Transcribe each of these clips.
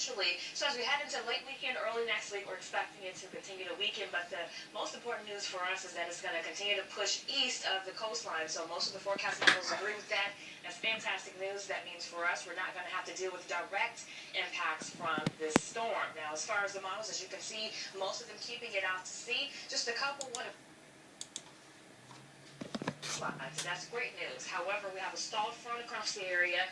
So as we head into late weekend, early next week, we're expecting it to continue to weaken, but the most important news for us is that it's going to continue to push east of the coastline. So most of the forecast models agree with that. That's fantastic news. That means for us, we're not going to have to deal with direct impacts from this storm. Now, as far as the models, as you can see, most of them keeping it out to sea. Just a couple want to slides. That's great news. However, we have a stalled front across the area,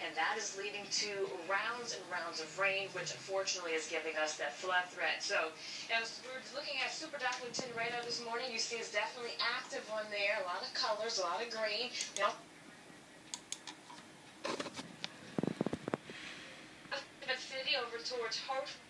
and that is leading to rounds and rounds of rain, which unfortunately is giving us that flood threat. So as we're looking at Super Doppler 10 radar this morning, you see it's definitely active on there. A lot of colors, a lot of green. You know, city over towards Hartford.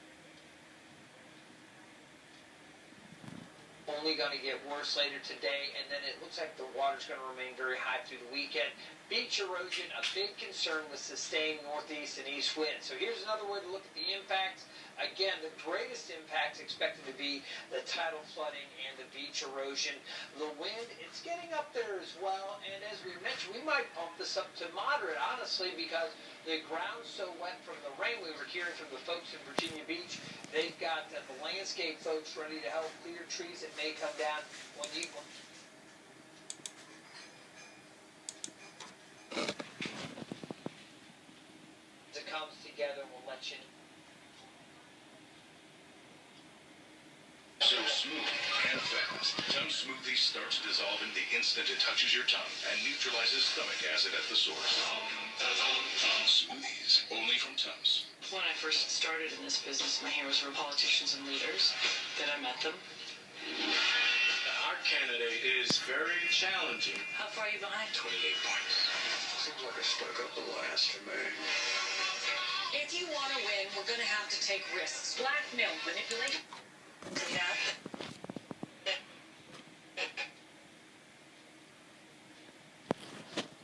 Only going to get worse later today, and then it looks like the water's going to remain very high through the weekend. Beach erosion, a big concern with sustained northeast and east winds. So here's another way to look at the impacts. Again, the greatest impacts expected to be the tidal flooding and the beach erosion. The wind, it's getting up there as well, and as we mentioned, we might bump this up to moderate, honestly, because the ground's so wet from the rain. We were hearing from the folks in Virginia Beach. They've got the landscape folks ready to help clear trees that may come down when you... It comes together, we'll let you know. So smooth and fast. Tums Smoothie starts dissolving the instant it touches your tongue and neutralizes stomach acid at the source. Tums Smoothies, only from Tums. When I first started in this business, my heroes were politicians and leaders. Then I met them. Our candidate is very challenging. How far are you behind? 28 points. Seems like I stuck up the last for me. If you want to win, we're going to have to take risks. Blackmail, manipulation.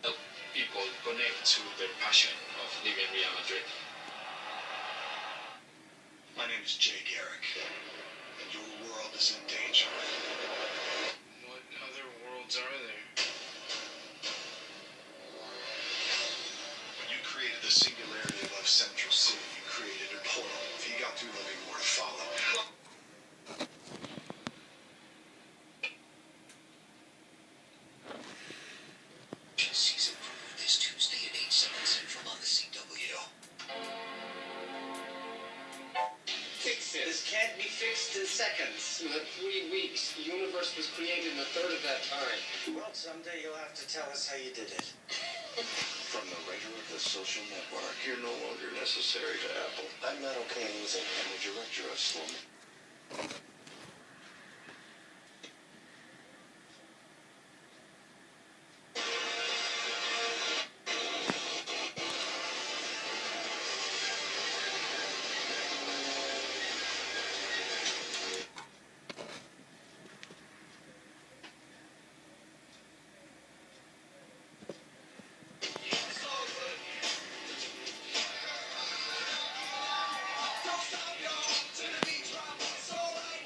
Help people connect to their passion of living Real Madrid. My name is Jay Garrick, and your world is in danger. What other worlds are there? When you created the singularity above Central City, you created a portal. If you got through, there'll be more to follow. Season premiere this Tuesday at 8, 7 Central on the CW. Fix it. This can't be fixed in seconds. You had 3 weeks. The universe was created in a third of that time. Well, someday you'll have to tell us how you did it. From the writer of The Social Network, you're no longer necessary to Apple. I'm not okay losing. And the director of Slow.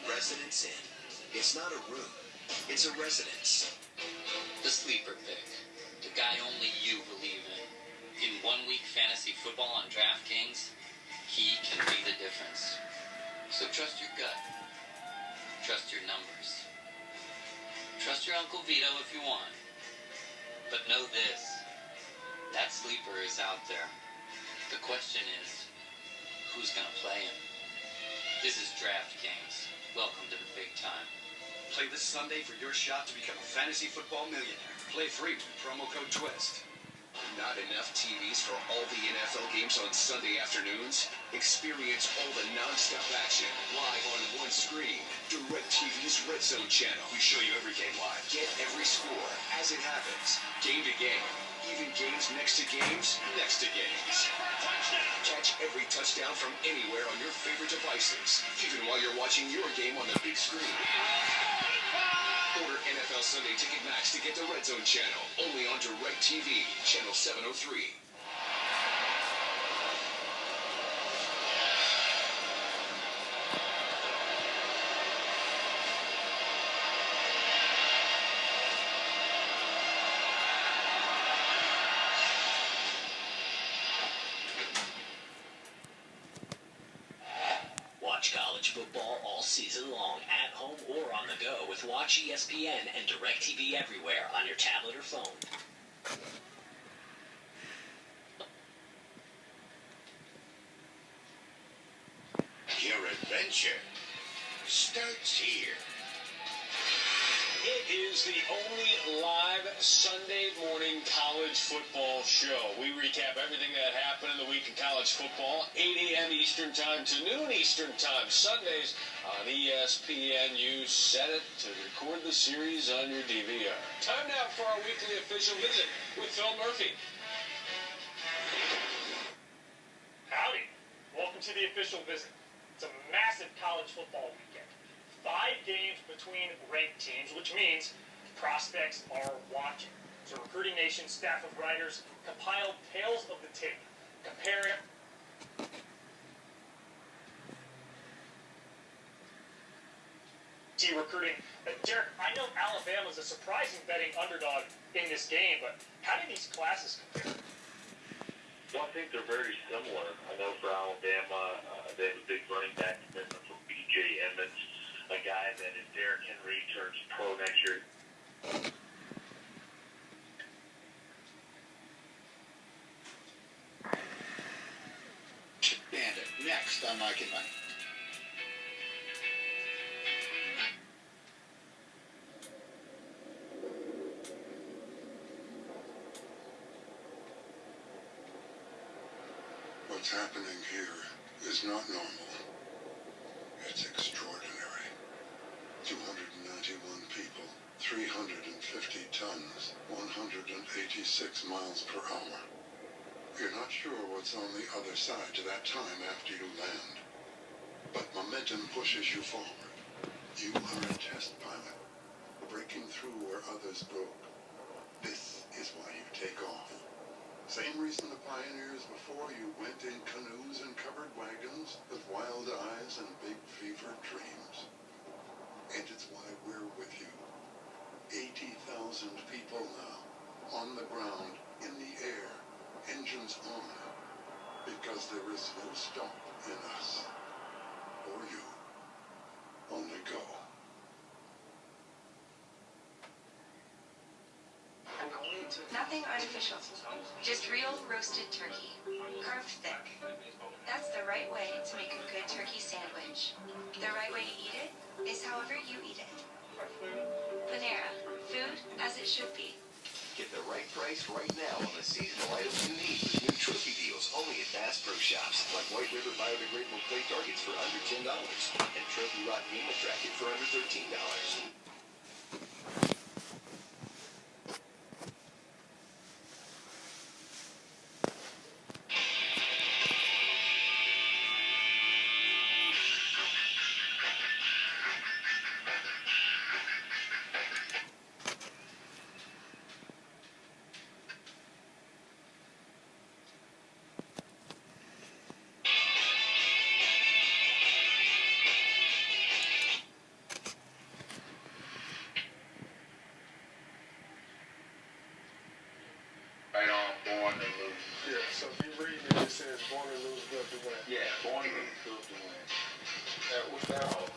Residence Inn. It's not a room. It's a residence. The sleeper pick. The guy only you believe in. In 1 week fantasy football on DraftKings, he can be the difference. So trust your gut. Trust your numbers. Trust your Uncle Vito if you want. But know this. That sleeper is out there. The question is, who's going to play him? This is DraftKings. Welcome to the big time. Play this Sunday for your shot to become a fantasy football millionaire. Play free with promo code TWIST. Not enough TVs for all the NFL games on Sunday afternoons? Experience all the non-stop action live on one screen. DirecTV's Red Zone channel. We show you every game live. Get every score as it happens. Game to game. Even games next to games, next to games. Catch every touchdown from anywhere on your favorite devices, even while you're watching your game on the big screen. Order NFL Sunday Ticket Max to get the Red Zone channel, only on DirecTV, channel 703. football all season long, at home or on the go, with Watch ESPN and DirecTV everywhere on your tablet or phone. Your adventure starts here. It is the only live Sunday morning college football show. We recap everything that happened in the week in college football, 8 a.m. Eastern Time to noon Eastern Time, Sundays on ESPN. You set it to record the series on your DVR. Time now for our weekly official visit with Phil Murphy. Howdy. Welcome to the official visit. It's a massive college football weekend. 5 games between ranked teams, which means prospects are watching. So Recruiting Nation staff of writers compiled tales of the tape, comparing recruiting. Derek, I know Alabama's a surprising betting underdog in this game, but how do these classes compare? Well, I think they're very similar. I know for Alabama, they have a big running back commitment from B.J. Emmons, a guy that if Derrick Henry turns pro next year. Bandit, next on Mike and Mike. What's happening here is not normal. It's extraordinary. 291 people, 350 tons, 186 miles per hour. You're not sure what's on the other side to that time after you land. But momentum pushes you forward. You are a test pilot, breaking through where others broke. This is why you take off. Same reason the pioneers before you went in canoes and covered wagons with wild eyes and big fevered dreams. And it's why we're with you. 80,000 people now, on the ground, in the air, engines on, because there is no stop in us, or you, only go. Nothing artificial, just real roasted turkey, carved thick. That's the right way to make a good turkey sandwich. The right way to eat it is however you eat it. Panera, food as it should be. Get the right price right now on the seasonal items you need with new trophy deals only at Bass Pro Shops, like White River biodegradable clay targets for under $10 and Trophy Rock Beamer Bracket for under $13. Born to lose. Yeah, so if you read it, it says born to lose, built to win. Yeah, born to lose, built to win. What's that all